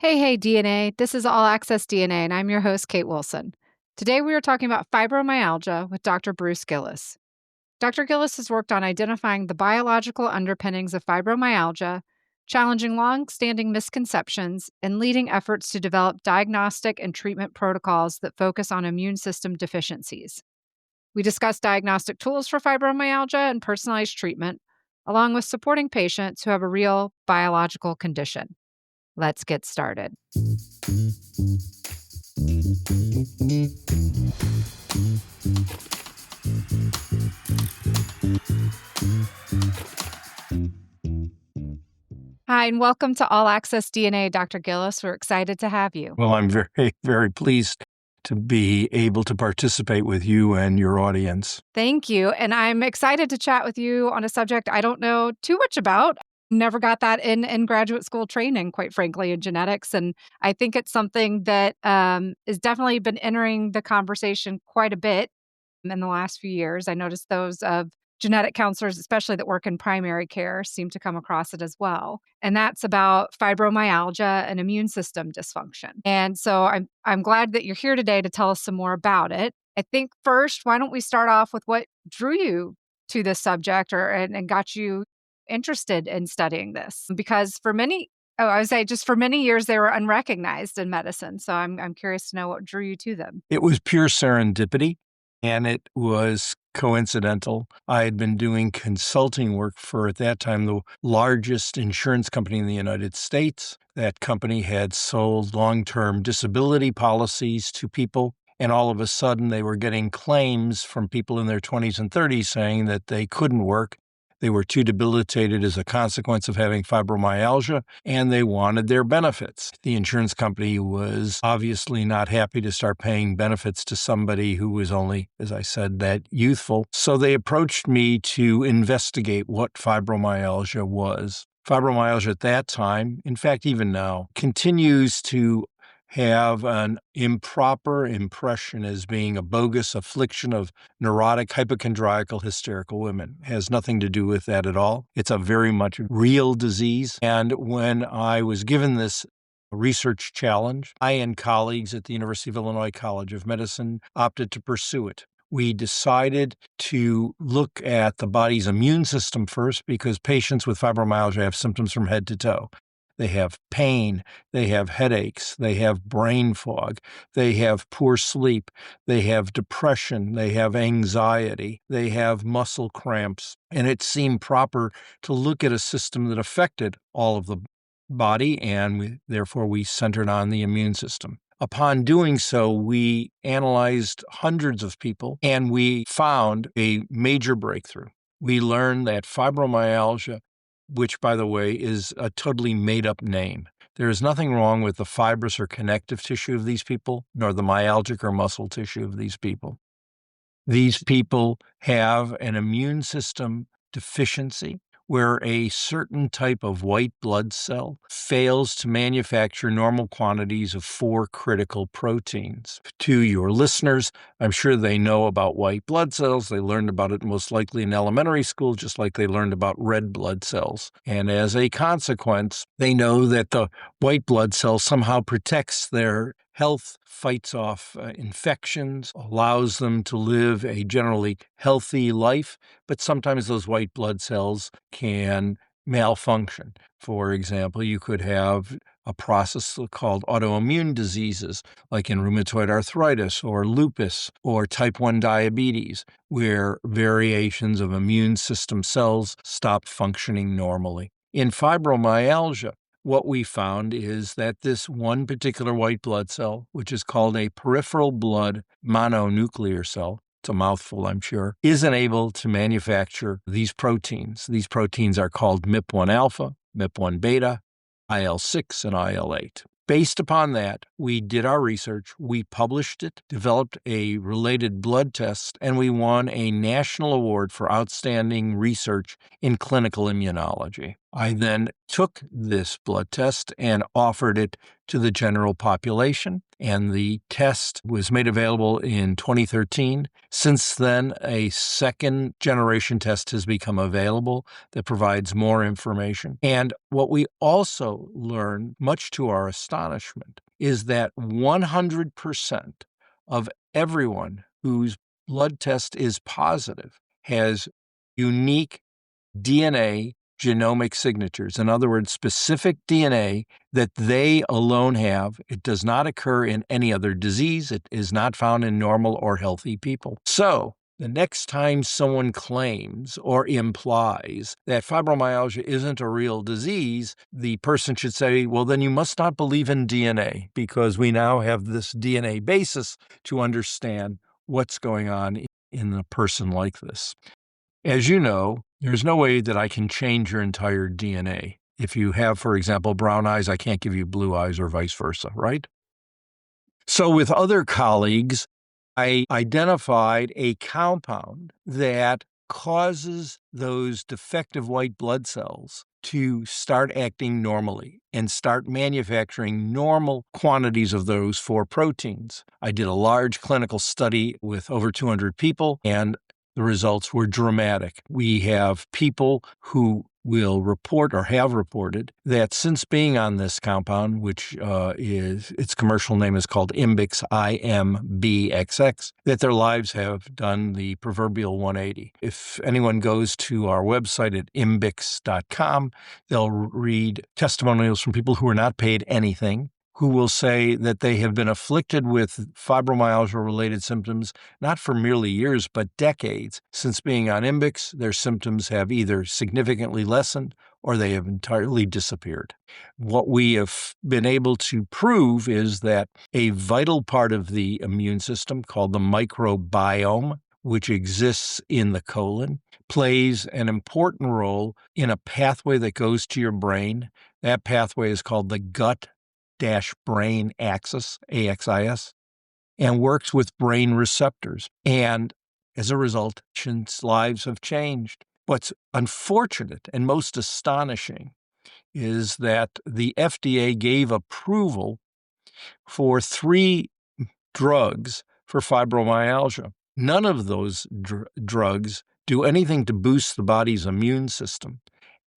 Hey, DNA. This is All Access DNA, and I'm your host, Kate Wilson. Today, we are talking about fibromyalgia with Dr. Bruce Gillis. Dr. Gillis has worked on identifying the biological underpinnings of fibromyalgia, challenging long-standing misconceptions, and leading efforts to develop diagnostic and treatment protocols that focus on immune system deficiencies. We discuss diagnostic tools for fibromyalgia and personalized treatment, along with supporting patients who have a real biological condition. Let's get started. Hi, and welcome to All Access DNA, Dr. Gillis. We're excited to have you. Well, I'm very, very pleased to be able to participate with you and your audience. Thank you. And I'm excited to chat with you on a subject I don't know too much about. Never got that in graduate school training, quite frankly, in genetics. And I think it's something that has definitely been entering the conversation quite a bit in the last few years. I noticed those of genetic counselors, especially that work in primary care, seem to come across it as well. And that's about fibromyalgia and immune system dysfunction. And so I'm glad that you're here today to tell us some more about it. I think first, why don't we start off with what drew you to this subject and got you interested in studying this? Because for many, I would say just for many years, they were unrecognized in medicine. So I'm curious to know what drew you to them. It was pure serendipity, and it was coincidental. I had been doing consulting work for, at that time, the largest insurance company in the United States. That company had sold long-term disability policies to people, and all of a sudden they were getting claims from people in their 20s and 30s saying that they couldn't work. They were too debilitated as a consequence of having fibromyalgia, and they wanted their benefits. The insurance company was obviously not happy to start paying benefits to somebody who was only, as I said, that youthful. So they approached me to investigate what fibromyalgia was. Fibromyalgia at that time, in fact, even now, continues to have an improper impression as being a bogus affliction of neurotic, hypochondriacal, hysterical women. It has nothing to do with that at all. It's a very much real disease. And when I was given this research challenge, I and colleagues at the University of Illinois College of Medicine opted to pursue it. We decided to look at the body's immune system first because patients with fibromyalgia have symptoms from head to toe. They have pain, they have headaches, they have brain fog, they have poor sleep, they have depression, they have anxiety, they have muscle cramps. And it seemed proper to look at a system that affected all of the body, and therefore we centered on the immune system. Upon doing so, we analyzed hundreds of people, and we found a major breakthrough. We learned that fibromyalgia, which, by the way, is a totally made-up name. There is nothing wrong with the fibrous or connective tissue of these people, nor the myalgic or muscle tissue of these people. These people have an immune system deficiency where a certain type of white blood cell fails to manufacture normal quantities of 4 critical proteins. To your listeners, I'm sure they know about white blood cells. They learned about it most likely in elementary school, just like they learned about red blood cells. And as a consequence, they know that the white blood cell somehow protects their health, fights off infections, allows them to live a generally healthy life, but sometimes those white blood cells can malfunction. For example, you could have a process called autoimmune diseases, like in rheumatoid arthritis or lupus or type 1 diabetes, where variations of immune system cells stop functioning normally. In fibromyalgia, what we found is that this one particular white blood cell, which is called a peripheral blood mononuclear cell, it's a mouthful, I'm sure, isn't able to manufacture these proteins. These proteins are called MIP1 alpha, MIP1 beta, IL-6, and IL-8. Based upon that, we did our research, we published it, developed a related blood test, and we won a national award for outstanding research in clinical immunology. I then took this blood test and offered it to the general population, and the test was made available in 2013. Since then, a second generation test has become available that provides more information. And what we also learned, much to our astonishment, is that 100% of everyone whose blood test is positive has unique DNA genomic signatures. In other words, specific DNA that they alone have. It does not occur in any other disease. It is not found in normal or healthy people. So, the next time someone claims or implies that fibromyalgia isn't a real disease, the person should say, well, then you must not believe in DNA, because we now have this DNA basis to understand what's going on in a person like this. As you know, there's no way that I can change your entire DNA. If you have, for example, brown eyes, I can't give you blue eyes or vice versa, right? So with other colleagues, I identified a compound that causes those defective white blood cells to start acting normally and start manufacturing normal quantities of those four proteins. I did a large clinical study with over 200 people, and the results were dramatic. We have people who will report or have reported that since being on this compound, which its commercial name is called Imbix, IMBXX, that their lives have done the proverbial 180. If anyone goes to our website at imbix.com, they'll read testimonials from people who are not paid anything, who will say that they have been afflicted with fibromyalgia-related symptoms, not for merely years, but decades. Since being on Imbix, their symptoms have either significantly lessened or they have entirely disappeared. What we have been able to prove is that a vital part of the immune system, called the microbiome, which exists in the colon, plays an important role in a pathway that goes to your brain. That pathway is called the gut-brain axis, AXIS, and works with brain receptors. And as a result, patients' lives have changed. What's unfortunate and most astonishing is that the FDA gave approval for 3 drugs for fibromyalgia. None of those drugs do anything to boost the body's immune system.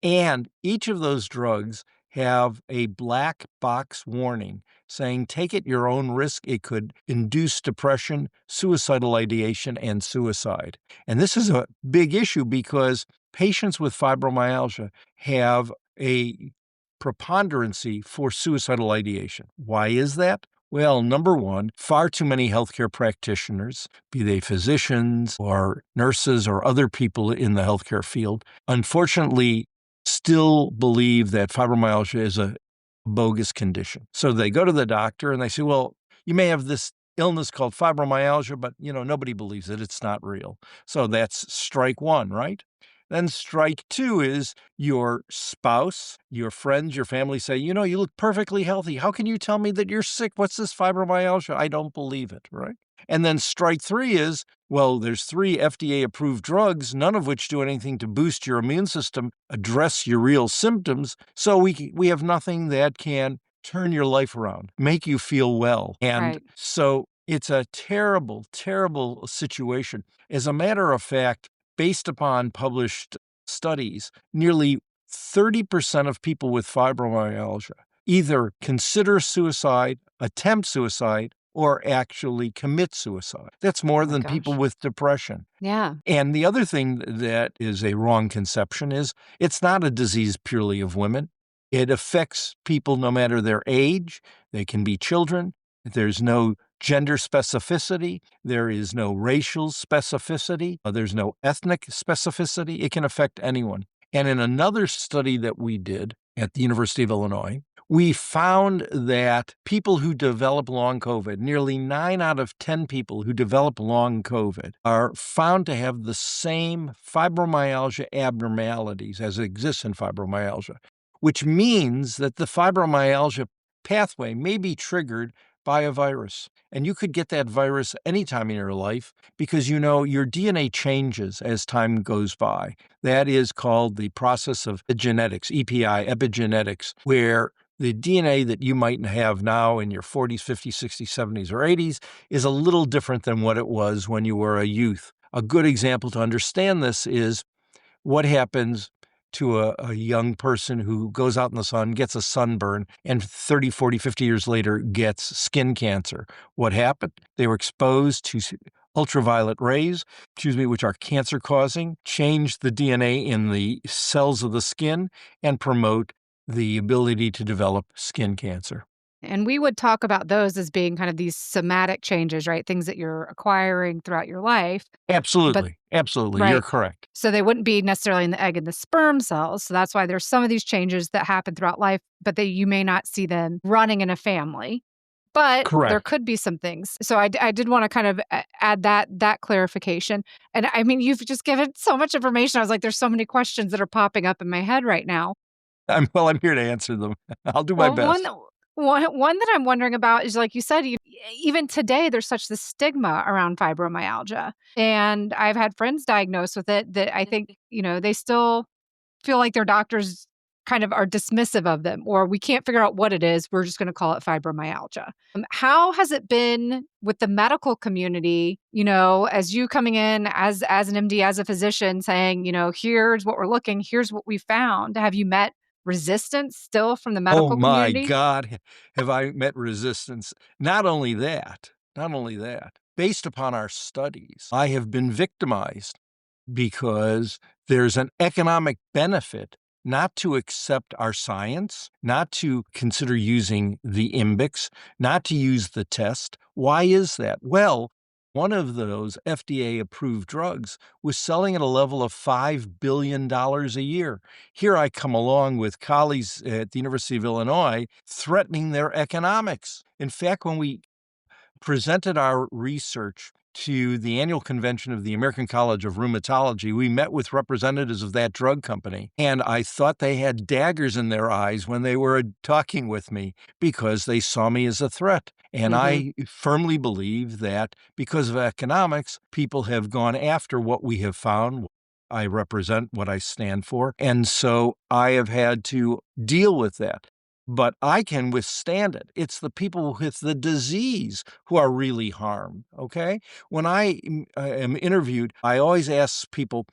And each of those drugs have a black box warning saying, take it your own risk. It could induce depression, suicidal ideation, and suicide. And this is a big issue because patients with fibromyalgia have a preponderancy for suicidal ideation. Why is that? Well, number one, far too many healthcare practitioners, be they physicians or nurses or other people in the healthcare field, unfortunately still believe that fibromyalgia is a bogus condition. So they go to the doctor and they say, well, you may have this illness called fibromyalgia, but nobody believes it. It's not real. So that's strike one, right? Then strike two is your spouse, your friends, your family say, you look perfectly healthy. How can you tell me that you're sick? What's this fibromyalgia? I don't believe it, right? And then strike three is, well, there's 3 FDA-approved drugs, none of which do anything to boost your immune system, address your real symptoms, so we have nothing that can turn your life around, make you feel well. And Right. so it's a terrible, terrible situation. As a matter of fact, based upon published studies, nearly 30% of people with fibromyalgia either consider suicide, attempt suicide, or actually commit suicide. That's more Oh my than people gosh. with depression. Yeah. And the other thing that is a wrong conception is it's not a disease purely of women. It affects people no matter their age. They can be children. There's no gender specificity. There is no racial specificity. There's no ethnic specificity. It can affect anyone. And in another study that we did at the University of Illinois, we found that people who develop long COVID, nearly 9 out of 10 people who develop long COVID, are found to have the same fibromyalgia abnormalities as exists in fibromyalgia, which means that the fibromyalgia pathway may be triggered by a virus. And you could get that virus anytime in your life because your DNA changes as time goes by. That is called the process of genetics, EPI, epigenetics, where The DNA that you might have now in your 40s, 50s, 60s, 70s, or 80s is a little different than what it was when you were a youth. A good example to understand this is what happens to a young person who goes out in the sun, gets a sunburn, and 30, 40, 50 years later gets skin cancer. What happened? They were exposed to ultraviolet rays, which are cancer causing, change the DNA in the cells of the skin, and promote the ability to develop skin cancer. And we would talk about those as being kind of these somatic changes, right? Things that you're acquiring throughout your life. But Absolutely. Absolutely. You're right. correct. So they wouldn't be necessarily in the egg and the sperm cells. So that's why there's some of these changes that happen throughout life, but you may not see them running in a family. But there Correct. could be some things. So I did want to kind of add that clarification. And I mean, you've just given so much information. I was like, there's so many questions that are popping up in my head right now. I'm here to answer them. I'll do my Well, best. one that I'm wondering about is, like you said, even today, there's such this stigma around fibromyalgia, and I've had friends diagnosed with it that I think, they still feel like their doctors kind of are dismissive of them, or we can't figure out what it is, we're just gonna call it fibromyalgia. How has it been with the medical community, as you coming in as an MD, as a physician saying, "Here's what we're looking, here's what we found." Have you met resistance still from the Oh medical my community? God, have I met resistance. Not only that, based upon our studies, I have been victimized because there's an economic benefit not to accept our science, not to consider using the IMBIX, not to use the test. Why is that? Well, one of those FDA-approved drugs was selling at a level of $5 billion a year. Here I come along with colleagues at the University of Illinois threatening their economics. In fact, when we presented our research to the annual convention of the American College of Rheumatology, we met with representatives of that drug company, and I thought they had daggers in their eyes when they were talking with me because they saw me as a threat. And Mhm. I firmly believe that because of economics, people have gone after what we have found. I represent what I stand for. And so I have had to deal with that. But I can withstand it. It's the people with the disease who are really harmed, okay? When am interviewed, I always ask people,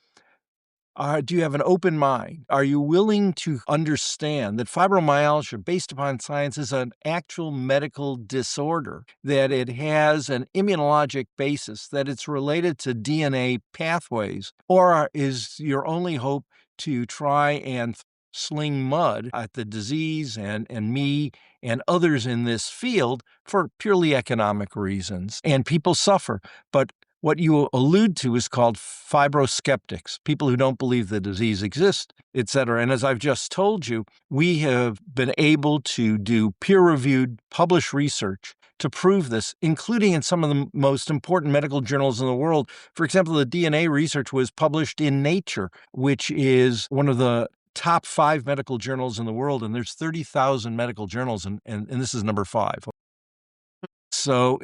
do you have an open mind? Are you willing to understand that fibromyalgia, based upon science, is an actual medical disorder, that it has an immunologic basis, that it's related to DNA pathways? Or is your only hope to try and sling mud at the disease and me and others in this field for purely economic reasons? And people suffer. But what you allude to is called fibroskeptics, people who don't believe the disease exists, et cetera. And as I've just told you, we have been able to do peer-reviewed, published research to prove this, including in some of the most important medical journals in the world. For example, the DNA research was published in Nature, which is one of the top 5 medical journals in the world, and there's 30,000 medical journals, and this is number 5. So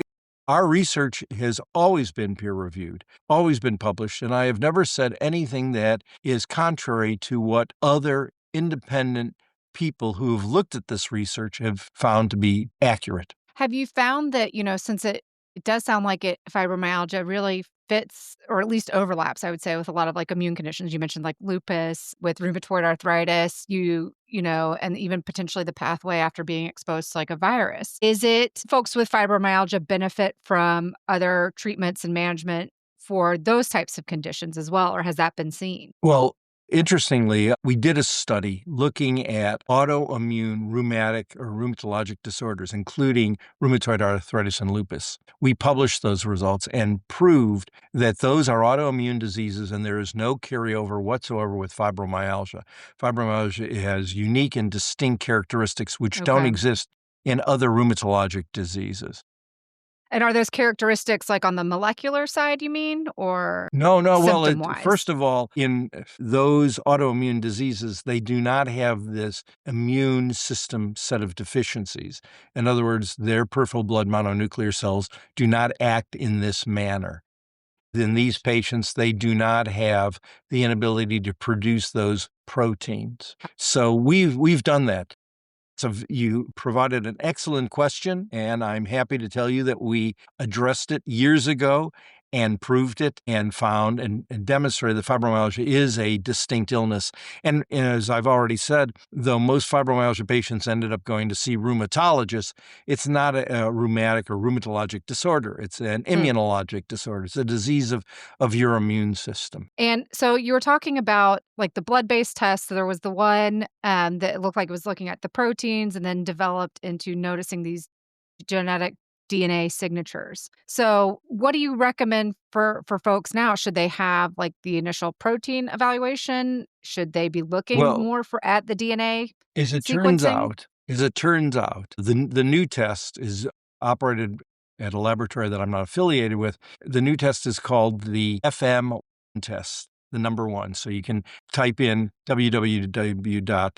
our research has always been peer reviewed, always been published, and I have never said anything that is contrary to what other independent people who have looked at this research have found to be accurate. Have you found that, since it does sound like fibromyalgia really fits or at least overlaps, I would say, with a lot of like immune conditions. You mentioned like lupus with rheumatoid arthritis, and even potentially the pathway after being exposed to like a virus. Is it folks with fibromyalgia benefit from other treatments and management for those types of conditions as well, or has that been seen? Well, interestingly, we did a study looking at autoimmune rheumatic or rheumatologic disorders, including rheumatoid arthritis and lupus. We published those results and proved that those are autoimmune diseases and there is no carryover whatsoever with fibromyalgia. Fibromyalgia has unique and distinct characteristics which don't Okay. exist in other rheumatologic diseases. And are those characteristics like on the molecular side, you mean, or No, no. Well, symptom wise? first of all, in those autoimmune diseases, they do not have this immune system set of deficiencies. In other words, their peripheral blood mononuclear cells do not act in this manner. In these patients, they do not have the inability to produce those proteins. So we've done that. So you provided an excellent question, and I'm happy to tell you that we addressed it years ago and proved it and found and demonstrated that fibromyalgia is a distinct illness. And as I've already said, though most fibromyalgia patients ended up going to see rheumatologists, it's not a rheumatic or rheumatologic disorder. It's an immunologic disorder. It's a disease of your immune system. And so you were talking about like the blood-based tests. So there was the one that looked like it was looking at the proteins and then developed into noticing these genetic DNA signatures. So what do you recommend for folks now? Should they have like the initial protein evaluation? Should they be looking Well, more for at the DNA As it turns sequencing? out as it turns out, the new test is operated at a laboratory that I'm not affiliated with. The new test is called the FM test, the number 1. So you can type in www.fm1,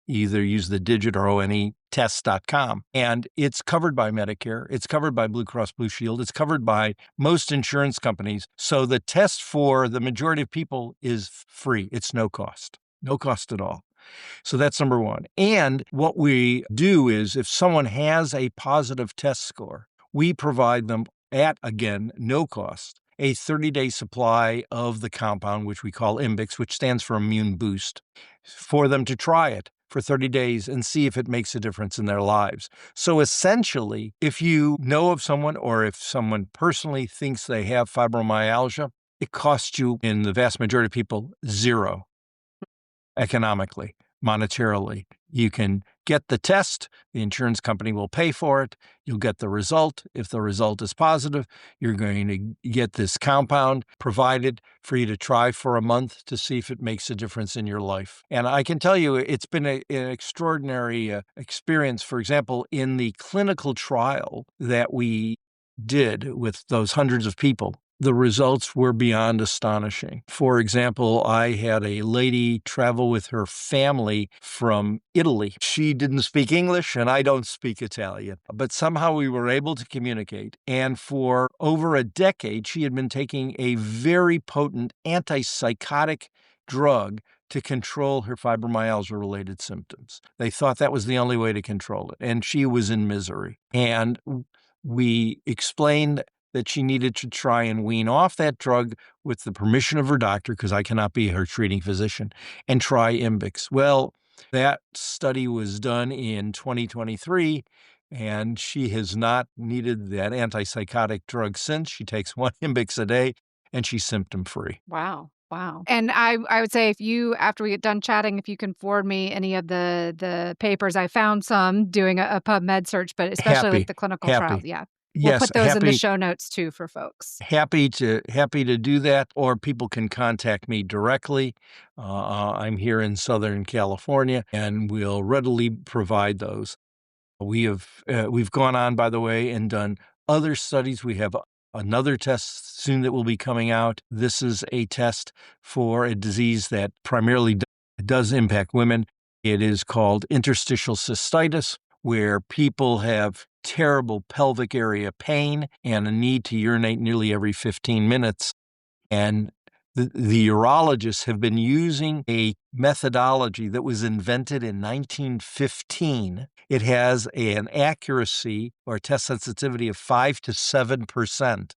either use the digit or ONE test.com. And it's covered by Medicare. It's covered by Blue Cross Blue Shield. It's covered by most insurance companies. So the test for the majority of people is free. It's no cost. No cost at all. So that's number 1. And what we do is if someone has a positive test score, we provide them at, again, no cost, a 30-day supply of the compound, which we call Imbix, which stands for immune boost, for them to try it for 30 days and see if it makes a difference in their lives. So essentially, if you know of someone or if someone personally thinks they have fibromyalgia, it costs you, in the vast majority of people, zero economically, monetarily. You can get the test, the insurance company will pay for it, you'll get the result. If the result is positive, you're going to get this compound provided for you to try for a month to see if it makes a difference in your life. And I can tell you, it's been an extraordinary experience. For example, in the clinical trial that we did with those hundreds of people, the results were beyond astonishing. For example, I had a lady travel with her family from Italy. She didn't speak English and I don't speak Italian, but somehow we were able to communicate. And for over a decade, she had been taking a very potent antipsychotic drug to control her fibromyalgia-related symptoms. They thought that was the only way to control it, and she was in misery. And we explained that she needed to try and wean off that drug with the permission of her doctor, because I cannot be her treating physician, and try Imbix. Well, that study was done in 2023, and she has not needed that antipsychotic drug since. She takes 1 Imbix a day, and she's symptom-free. Wow. Wow. And I would say if you, after we get done chatting, if you can forward me any of the papers, I found some doing a PubMed search, but especially like Happy, the clinical trials. happy. Yeah. We'll Yes, put those in the happy. show notes too for folks. Happy to do that, or people can contact me directly. I'm here in Southern California, and we'll readily provide those. We've gone on, by the way, and done other studies. We have another test soon that will be coming out. This is a test for a disease that primarily does impact women. It is called interstitial cystitis, where people have terrible pelvic area pain and a need to urinate nearly every 15 minutes. And the urologists have been using a methodology that was invented in 1915. It has an accuracy or test sensitivity of 5 to 7%.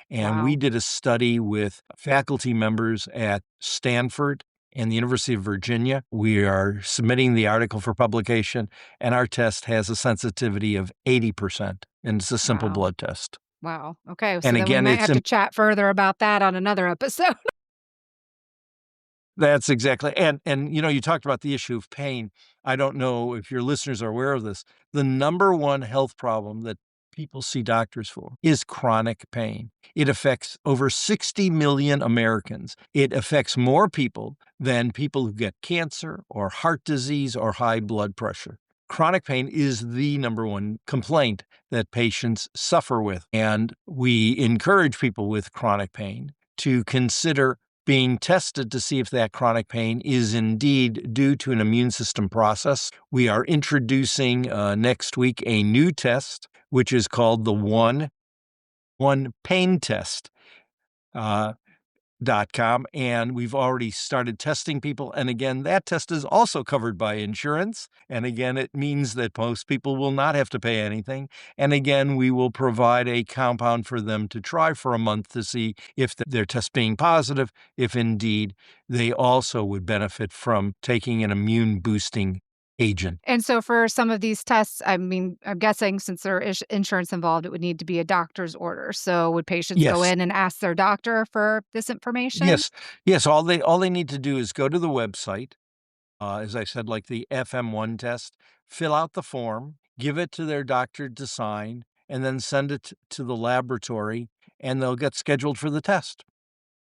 And we Wow. did a study with faculty members at Stanford and the University of Virginia. We are submitting the article for publication, and our test has a sensitivity of 80%, and it's a simple Wow. blood test. Wow. Okay. So And then we again, might it's have to chat further about that on another episode. That's exactly, and you talked about the issue of pain. I don't know if your listeners are aware of this. The number 1 health problem that people see doctors for is chronic pain. It affects over 60 million Americans. It affects more people than people who get cancer or heart disease or high blood pressure. Chronic pain is the number 1 complaint that patients suffer with, and we encourage people with chronic pain to consider being tested to see if that chronic pain is indeed due to an immune system process. We are introducing next week a new test, which is called the one pain test. Uh, and we've already started testing people. And again, that test is also covered by insurance. And again, it means that most people will not have to pay anything. And again, we will provide a compound for them to try for a month to see if their test being positive, if indeed they also would benefit from taking an immune boosting agent. And so for some of these tests, I mean, I'm guessing since there is insurance involved, it would need to be a doctor's order. So would patients go Yes. in and ask their doctor for this information? Yes. Yes. All they need to do is go to the website, as I said, like the FM1 test, fill out the form, give it to their doctor to sign, and then send it to the laboratory, and they'll get scheduled for the test.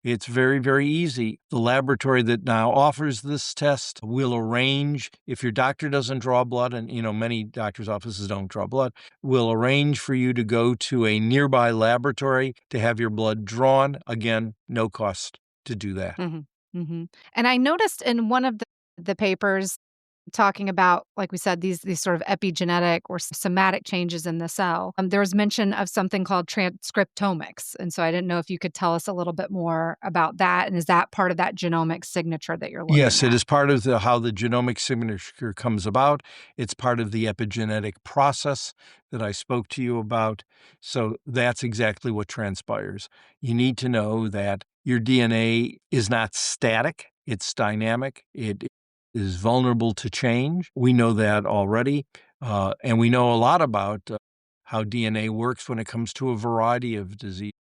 It's very, very easy. The laboratory that now offers this test will arrange, if your doctor doesn't draw blood, and many doctors' offices don't draw blood, will arrange for you to go to a nearby laboratory to have your blood drawn. Again, no cost to do that. Mhm, mhm. And I noticed in one of the papers talking about, like we said, these sort of epigenetic or somatic changes in the cell, there was mention of something called transcriptomics, and so I didn't know if you could tell us a little bit more about that, and is that part of that genomic signature that you're looking Yes, it at? is part of how the genomic signature comes about. It's part of the epigenetic process that I spoke to you about. So that's exactly what transpires. You need to know that your DNA is not static, it's dynamic. It is vulnerable to change. We know that already. And we know a lot about how DNA works when it comes to a variety of diseases.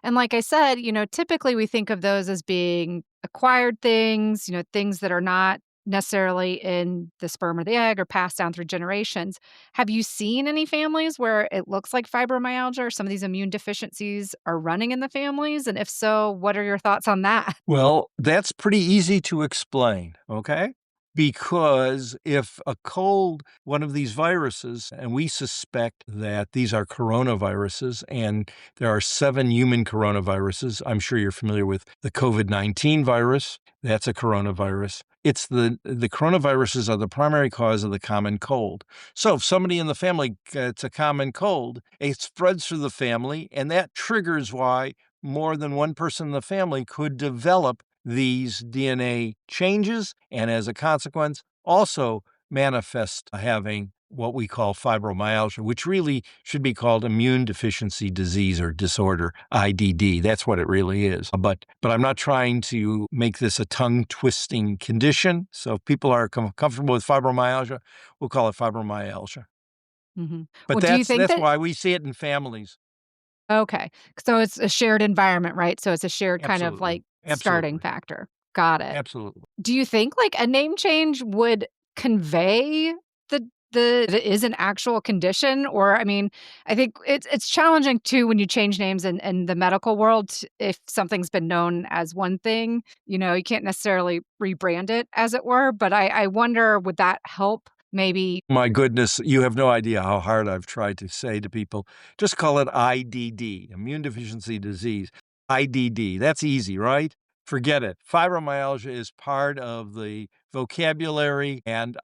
And like I said, typically we think of those as being acquired things, things that are not necessarily in the sperm or the egg or passed down through generations. Have you seen any families where it looks like fibromyalgia or some of these immune deficiencies are running in the families? And if so, what are your thoughts on that? Well, that's pretty easy to explain, okay? Because if a cold, one of these viruses, and we suspect that these are coronaviruses, and there are 7 human coronaviruses. I'm sure you're familiar with the COVID-19 virus. That's a coronavirus. It's the coronaviruses are the primary cause of the common cold. So if somebody in the family gets a common cold, it spreads through the family, and that triggers why more than one person in the family could develop these DNA changes, and as a consequence, also manifest having what we call fibromyalgia, which really should be called immune deficiency disease or disorder, IDD. That's what it really is. But I'm not trying to make this a tongue-twisting condition. So if people are comfortable with fibromyalgia, we'll call it fibromyalgia. Mhm. But Well, do you think that's that why we see it in families. okay. So it's a shared environment, right? So it's a shared kind of Absolutely. like starting Absolutely. factor. Got it. Absolutely. Do you think like a name change would convey the it is an actual condition? Or I mean, I think it's challenging too when you change names in the medical world if something's been known as one thing, you can't necessarily rebrand it as it were. But I wonder would that help maybe My goodness, you have no idea how hard I've tried to say to people, just call it IDD, immune deficiency disease. IDD, that's easy, right? Forget it. Fibromyalgia is part of the vocabulary, and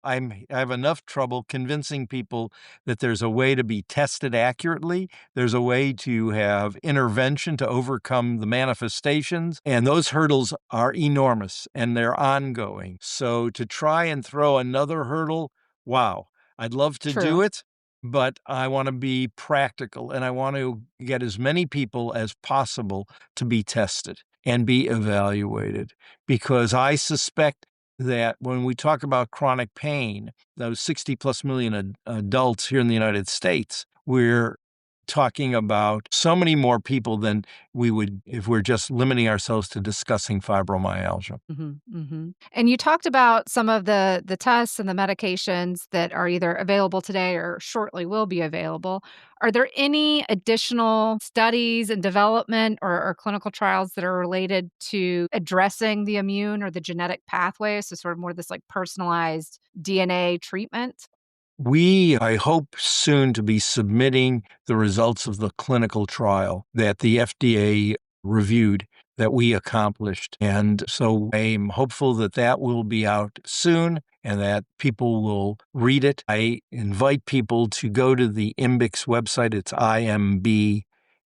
I have enough trouble convincing people that there's a way to be tested accurately. There's a way to have intervention to overcome the manifestations, and those hurdles are enormous and they're ongoing. So to try and throw another hurdle, wow, I'd love to do true? it, but I want to be practical and I want to get as many people as possible to be tested and be evaluated because I suspect that when we talk about chronic pain, those 60 plus million adults here in the United States, we're talking about so many more people than we would if we're just limiting ourselves to discussing fibromyalgia. Mhm, mhm. And you talked about some of the tests and the medications that are either available today or shortly will be available. Are there any additional studies and development or clinical trials that are related to addressing the immune or the genetic pathways? So sort of more this like personalized DNA treatment? I hope soon to be submitting the results of the clinical trial that the FDA reviewed that we accomplished. And so I'm hopeful that that will be out soon and that people will read it. I invite people to go to the IMBIX website. It's IMB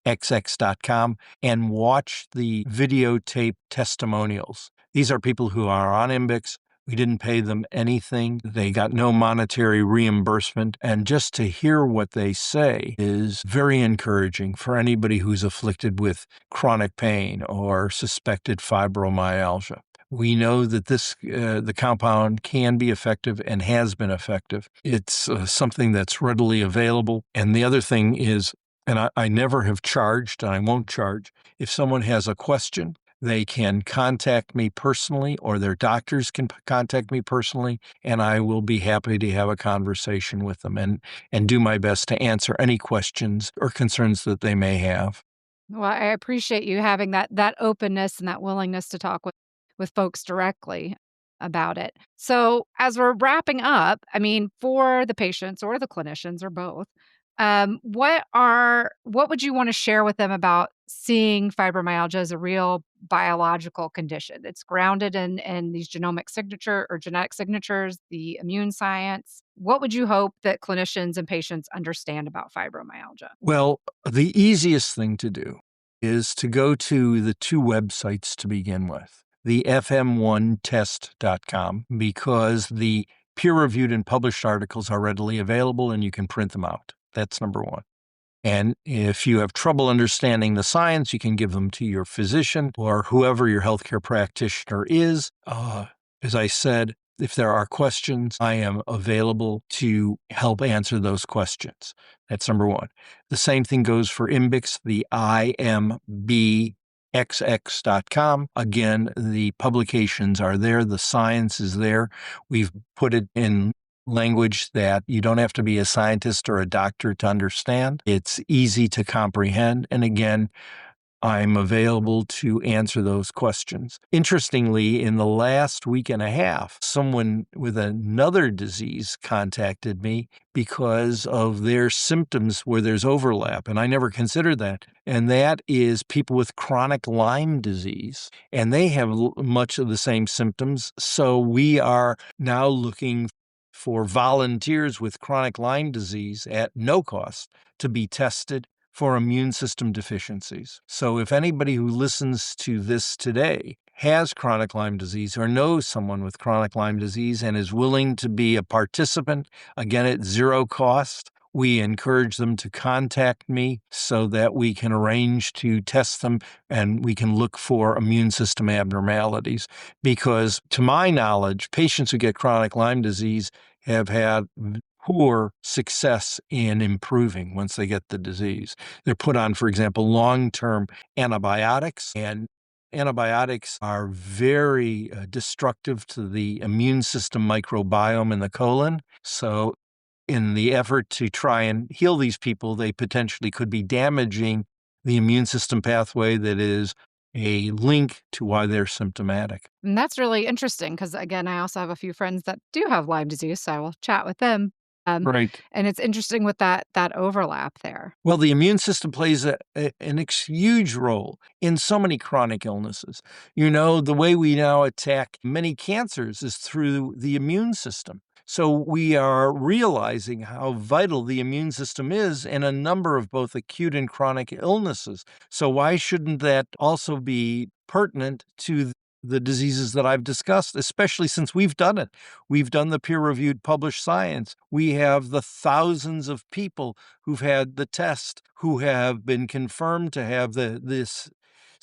xx.com and watch the videotape testimonials. These are people who are on Imbix. We didn't pay them anything. They got no monetary reimbursement. And just to hear what they say is very encouraging for anybody who's afflicted with chronic pain or suspected fibromyalgia. We know that the compound can be effective and has been effective. It's something that's readily available. And the other thing is, and I never have charged, and I won't charge, if someone has a question, they can contact me personally, or their doctors can contact me personally, and I will be happy to have a conversation with them and do my best to answer any questions or concerns that they may have. Well, I appreciate you having that openness and that willingness to talk with folks directly about it. So, as we're wrapping up, I mean, for the patients or the clinicians or both, what would you want to share with them about seeing fibromyalgia as a real biological condition? It's grounded in these genomic signature or genetic signatures, the immune science. What would you hope that clinicians and patients understand about fibromyalgia? Well, the easiest thing to do is to go to the two websites to begin with, the fm1test.com, because the peer-reviewed and published articles are readily available and you can print them out. That's number one. And if you have trouble understanding the science, you can give them to your physician or whoever your healthcare practitioner is. As I said, if there are questions, I am available to help answer those questions. That's number one. The same thing goes for Imbix, the imbxx.com. Again, the publications are there, the science is there. We've put it in language that you don't have to be a scientist or a doctor to understand. It's easy to comprehend. And again, I'm available to answer those questions. Interestingly, in the last week and a half, someone with another disease contacted me because of their symptoms where there's overlap, and I never considered that. And that is people with chronic Lyme disease, and they have much of the same symptoms. So we are now looking for volunteers with chronic Lyme disease at no cost to be tested for immune system deficiencies. So if anybody who listens to this today has chronic Lyme disease or knows someone with chronic Lyme disease and is willing to be a participant, again at zero cost, we encourage them to contact me so that we can arrange to test them and we can look for immune system abnormalities. Because to my knowledge, patients who get chronic Lyme disease have had poor success in improving once they get the disease. They're put on, for example, long-term antibiotics, and antibiotics are very destructive to the immune system microbiome in the colon. So in the effort to try and heal these people, they potentially could be damaging the immune system pathway that is a link to why they're symptomatic. And that's really interesting because, again, I also have a few friends that do have Lyme disease, so I will chat with them. Um, Right. and it's interesting with that overlap there. Well, the immune system plays an huge role in so many chronic illnesses. You know, the way we now attack many cancers is through the immune system. So we are realizing how vital the immune system is in a number of both acute and chronic illnesses. So why shouldn't that also be pertinent to the diseases that I've discussed, especially since we've done it? We've done the peer-reviewed published science. We have the thousands of people who've had the test, who have been confirmed to have this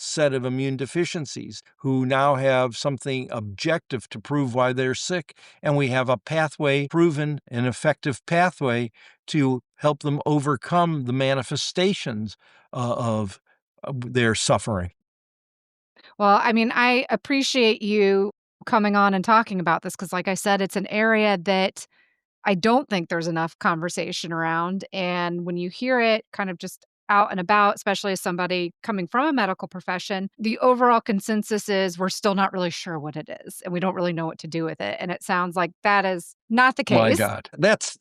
set of immune deficiencies, who now have something objective to prove why they're sick. And we have a pathway, proven an effective pathway to help them overcome the manifestations of their suffering. Well, I mean, I appreciate you coming on and talking about this because, like I said, it's an area that I don't think there's enough conversation around. And when you hear it kind of just out and about, especially as somebody coming from a medical profession, the overall consensus is we're still not really sure what it is and we don't really know what to do with it. And it sounds like that is not the My case. God,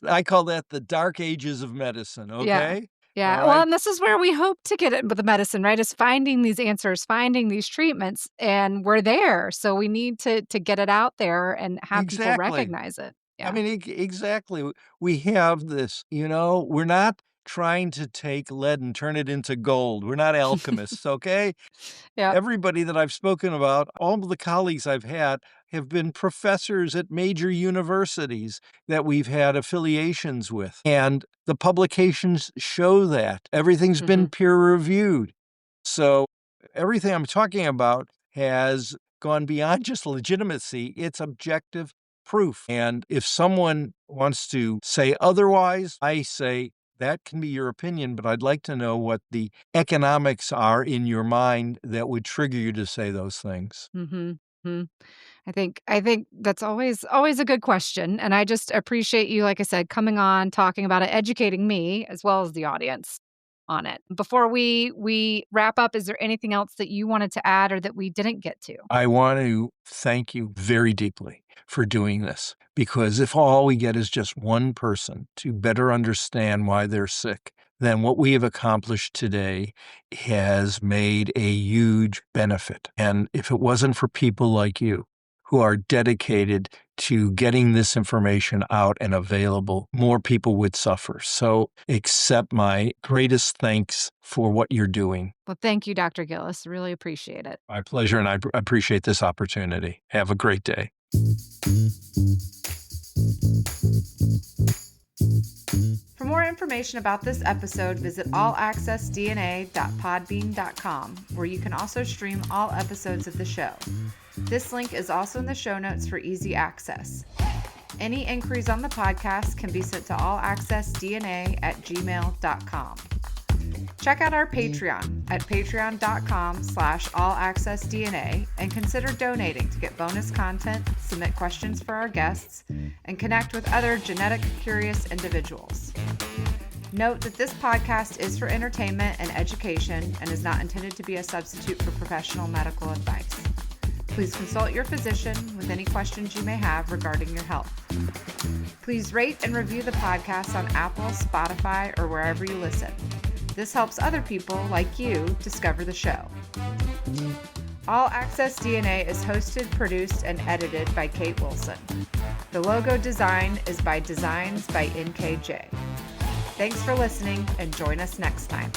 I call that the dark ages of medicine. Yeah. Okay. All Yeah. Well, right. and this is where we hope to get it with the medicine, right? Is finding these answers, finding these treatments, and we're there. So we need to get it out there and have people Exactly. recognize it. I Yeah. mean, exactly. We have this, we're not trying to take lead and turn it into gold. We're not alchemists, okay? Yep. Everybody that I've spoken about, all of the colleagues I've had have been professors at major universities that we've had affiliations with. And the publications show that. Everything's been Mhm. peer reviewed. So everything I'm talking about has gone beyond just legitimacy. It's objective proof. And if someone wants to say otherwise, I say, that can be your opinion, but I'd like to know what the economics are in your mind that would trigger you to say those things. Mhm. Mhm. I think that's always a good question, and I just appreciate you, like I said, coming on, talking about it, educating me as well as the audience on it. Before we wrap up, is there anything else that you wanted to add or that we didn't get to? I want to thank you very deeply for doing this, because if all we get is just one person to better understand why they're sick, then what we have accomplished today has made a huge benefit. And if it wasn't for people like you who are dedicated to getting this information out and available, more people would suffer. So accept my greatest thanks for what you're doing. Well, thank you, Dr. Gillis. Really appreciate it. My pleasure, and I appreciate this opportunity. Have a great day. For more information about this episode, visit allaccessdna.podbean.com, where you can also stream all episodes of the show. This link is also in the show notes for easy access. Any inquiries on the podcast can be sent to allaccessdna@gmail.com. Check out our Patreon at patreon.com/allaccessdna and consider donating to get bonus content, submit questions for our guests, and connect with other genetic curious individuals. Note that this podcast is for entertainment and education and is not intended to be a substitute for professional medical advice. Please consult your physician with any questions you may have regarding your health. Please rate and review the podcast on Apple, Spotify, or wherever you listen. This helps other people like you discover the show. All Access DNA is hosted, produced, and edited by Kate Wilson. The logo design is by Designs by NKJ. Thanks for listening, and join us next time.